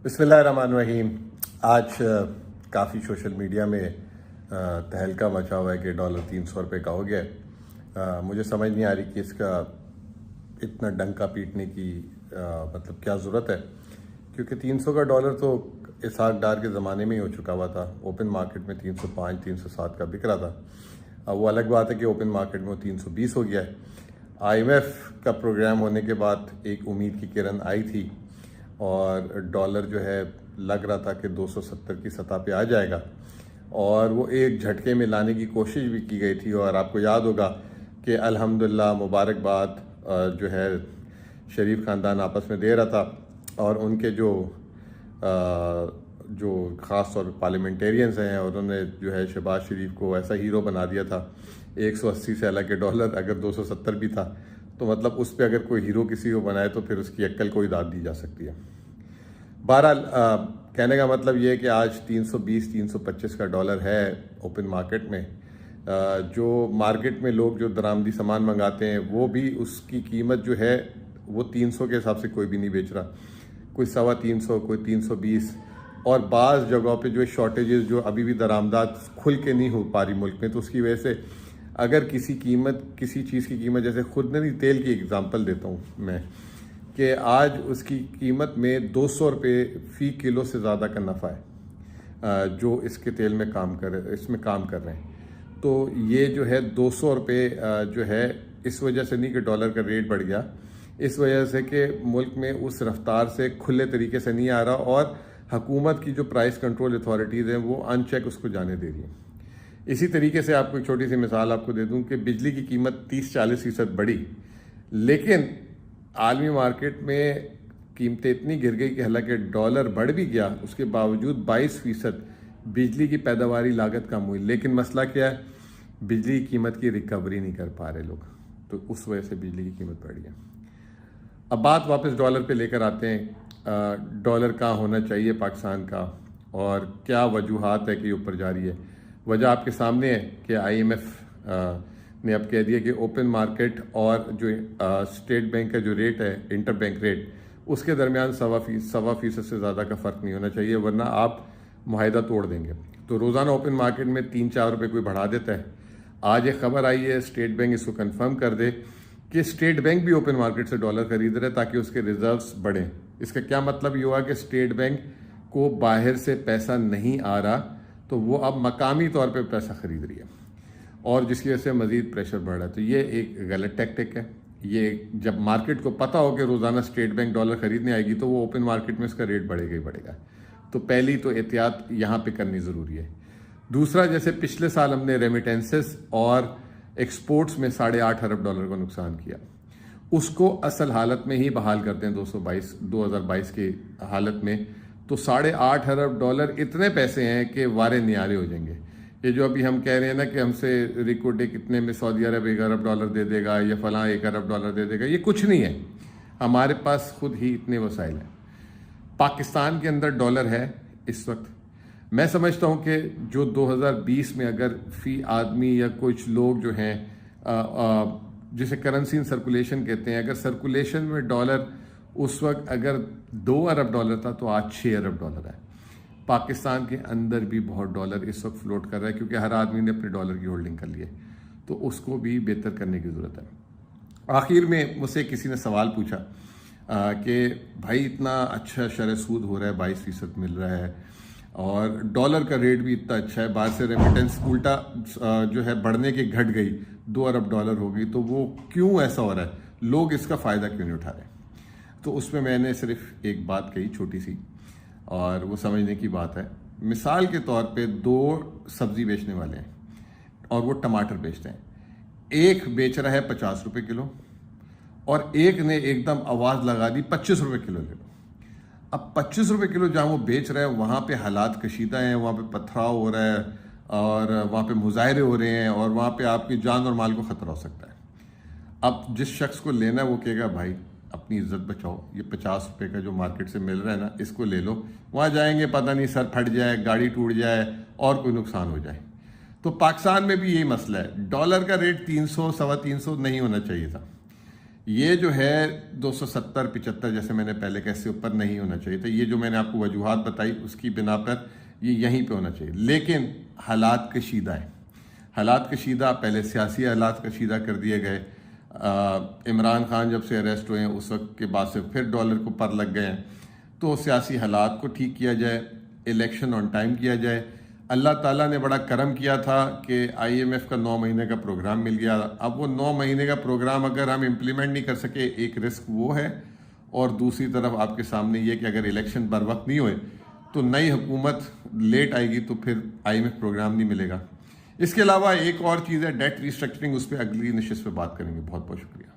बिस्मिल्लाहिर्रहमानिर्रहीम। आज काफ़ी सोशल मीडिया में तहलका मचा हुआ है कि डॉलर 300 रुपये का हो गया है। मुझे समझ नहीं आ रही कि इसका इतना डंका पीटने की मतलब क्या ज़रूरत है, क्योंकि 300 का डॉलर तो इसहाक डार के ज़माने में ही हो चुका हुआ था। ओपन मार्केट में 305 307 का बिक रहा था। अब वो अलग बात है कि ओपन मार्केट में वो 320 हो गया है। IMF का प्रोग्राम होने के बाद एक उम्मीद की किरण आई थी और डॉलर जो है लग रहा था कि 270 की सतह पे आ जाएगा, और वो एक झटके में लाने की कोशिश भी की गई थी। और आपको याद होगा कि अल्हम्दुलिल्लाह मुबारकबाद जो है शरीफ ख़ानदान आपस में दे रहा था, और उनके जो ख़ास तौर पर पार्लियामेंटेरियंस हैं उन्होंने जो है शहबाज शरीफ को ऐसा हीरो बना दिया था। 180 से अलग के डॉलर अगर 270 भी था तो मतलब उस पर अगर कोई हीरो किसी को बनाए तो फिर उसकी अक्ल को ही दाद दी जा सकती है। बहरहाल कहने का मतलब ये है कि आज 320 325 का डॉलर है ओपन मार्केट में। जो मार्केट में लोग जो दरामदी सामान मंगाते हैं वो भी उसकी कीमत जो है वो 300 के हिसाब से कोई भी नहीं बेच रहा। कोई 325, कोई 320, और बाज़ जगहों पे जो शॉर्टेजेस जो अभी भी दरामदात खुल के नहीं हो पा रही मुल्क में, तो उसकी वजह से अगर किसी चीज़ की कीमत, जैसे खुद नहीं, तेल की एग्जांपल देता हूँ मैं, कि आज उसकी कीमत में 200 रुपये फ़ी किलो से ज़्यादा का नफ़ा है जो इसके तेल में इसमें काम कर रहे हैं। तो ये जो है 200 रुपये जो है इस वजह से नहीं कि डॉलर का रेट बढ़ गया, इस वजह से कि मुल्क में उस रफ्तार से खुले तरीके से नहीं आ रहा, और हुकूमत की जो प्राइस कंट्रोल अथॉरिटीज़ हैं वो अनचेक उसको जाने दे रही हैं। इसी तरीके से आपको एक छोटी सी मिसाल आपको दे दूं कि बिजली की कीमत 30-40% बढ़ी, लेकिन आलमी मार्केट में कीमतें इतनी गिर गई कि हालांकि डॉलर बढ़ भी गया, उसके बावजूद 22% बिजली की पैदावारी लागत कम हुई। लेकिन मसला क्या है, बिजली की कीमत की रिकवरी नहीं कर पा रहे लोग, तो उस वजह से बिजली की कीमत बढ़ गई। अब बात वापस डॉलर पे लेकर आते हैं। डॉलर कहाँ होना चाहिए पाकिस्तान का, और क्या वजूहात है कि ऊपर जा रही है। वजह आपके सामने है कि IMF ने अब कह दिया कि ओपन मार्केट और जो स्टेट बैंक का जो रेट है, इंटर बैंक रेट, उसके दरमियान 1.25% से ज़्यादा का फ़र्क नहीं होना चाहिए, वरना आप मुआहिदा तोड़ देंगे। तो रोज़ाना ओपन मार्केट में 3-4 रुपये कोई बढ़ा देता है। आज एक खबर आई है, स्टेट बैंक इसको कन्फर्म कर दे कि स्टेट बैंक भी ओपन मार्केट से डॉलर खरीद रहे ताकि उसके रिजर्व्स बढ़ें। इसका क्या मतलब ये हुआ कि स्टेट बैंक को बाहर से पैसा नहीं आ रहा, तो वो अब मकामी तौर पे पैसा खरीद रही है, और जिसकी वजह से मज़ीद प्रेशर बढ़ रहा है। तो ये एक गलत टैक्टिक है। ये जब मार्केट को पता हो कि रोज़ाना स्टेट बैंक डॉलर खरीदने आएगी तो वो ओपन मार्केट में इसका रेट बढ़ेगा ही बढ़ेगा। तो पहली तो एहतियात यहाँ पे करनी ज़रूरी है। दूसरा, जैसे पिछले साल हमने रेमिटेंसेस और एक्सपोर्ट्स में 8.5 अरब डॉलर का नुकसान किया, उसको असल हालत में ही बहाल करते हैं 2022 की हालत में, तो 8.5 अरब डॉलर इतने पैसे हैं कि वारे न्यारे हो जाएंगे। ये जो अभी हम कह रहे हैं ना कि हमसे रिकॉर्ड कितने में सऊदी अरब 1 अरब डॉलर दे देगा या फलां 1 अरब डॉलर दे देगा, ये कुछ नहीं है। हमारे पास खुद ही इतने वसाइल हैं। पाकिस्तान के अंदर डॉलर है इस वक्त। मैं समझता हूँ कि जो 2020 में अगर फ़ी आदमी या कुछ लोग जो हैं जिसे करेंसी इन सर्कुलेशन कहते हैं, अगर सर्कुलेशन में डॉलर उस वक्त अगर 2 अरब डॉलर था तो आज 6 अरब डॉलर है। पाकिस्तान के अंदर भी बहुत डॉलर इस वक्त फ्लोट कर रहा है, क्योंकि हर आदमी ने अपने डॉलर की होल्डिंग कर ली है, तो उसको भी बेहतर करने की ज़रूरत है। आखिर में मुझसे किसी ने सवाल पूछा कि भाई इतना अच्छा शरह सूद हो रहा है, 22% मिल रहा है, और डॉलर का रेट भी इतना अच्छा है, बाहर से रेमिटेंस उल्टा जो है बढ़ने की घट गई, 2 अरब डॉलर हो गई, तो वो क्यों ऐसा हो रहा है, लोग इसका फ़ायदा क्यों नहीं उठा रहे। तो उसमें मैंने सिर्फ एक बात कही छोटी सी, और वो समझने की बात है। मिसाल के तौर पे 2 सब्ज़ी बेचने वाले हैं और वो टमाटर बेचते हैं। एक बेच रहा है 50 रुपये किलो, और एक ने एकदम आवाज़ लगा दी 25 रुपये किलो ले लो। अब 25 रुपये किलो जहाँ वो बेच रहे हैं वहाँ पे हालात कशीदा हैं, वहाँ पे पथराव हो रहा है, और वहाँ पे मुजाहरे हो रहे हैं, और वहाँ पे आपकी जान और माल को ख़तरा हो सकता है। अब जिस शख्स को लेना है वो कहेगा भाई अपनी इज्जत बचाओ, ये 50 रुपये का जो मार्केट से मिल रहा है ना, इसको ले लो। वहाँ जाएंगे पता नहीं सर फट जाए, गाड़ी टूट जाए, और कोई नुकसान हो जाए। तो पाकिस्तान में भी यही मसला है। डॉलर का रेट 300 325 नहीं होना चाहिए था। ये जो है 270-75 जैसे मैंने पहले कहा, इससे ऊपर नहीं होना चाहिए। तो ये जो मैंने आपको वजूहात बताई उसकी बिना पर ये यहीं पे होना चाहिए। लेकिन हालात कशीदा है, हालात कशीदा, पहले सियासी हालात कशीदा कर दिए गए। इमरान खान जब से अरेस्ट हुए हैं उस वक्त के बाद से फिर डॉलर को पर लग गए हैं। तो सियासी हालात को ठीक किया जाए, इलेक्शन ऑन टाइम किया जाए। अल्लाह ताला ने बड़ा करम किया था कि IMF का 9 महीने का प्रोग्राम मिल गया। अब वो 9 महीने का प्रोग्राम अगर हम इम्प्लीमेंट नहीं कर सके, एक रिस्क वो है, और दूसरी तरफ आपके सामने ये कि अगर इलेक्शन बर वक्त नहीं हुए तो नई हुकूमत लेट आएगी तो फिर IMF प्रोग्राम नहीं मिलेगा। इसके अलावा एक और चीज़ है डेट रिस्ट्रक्चरिंग, उस पर अगली नशिस्त पे बात करेंगे। बहुत बहुत शुक्रिया।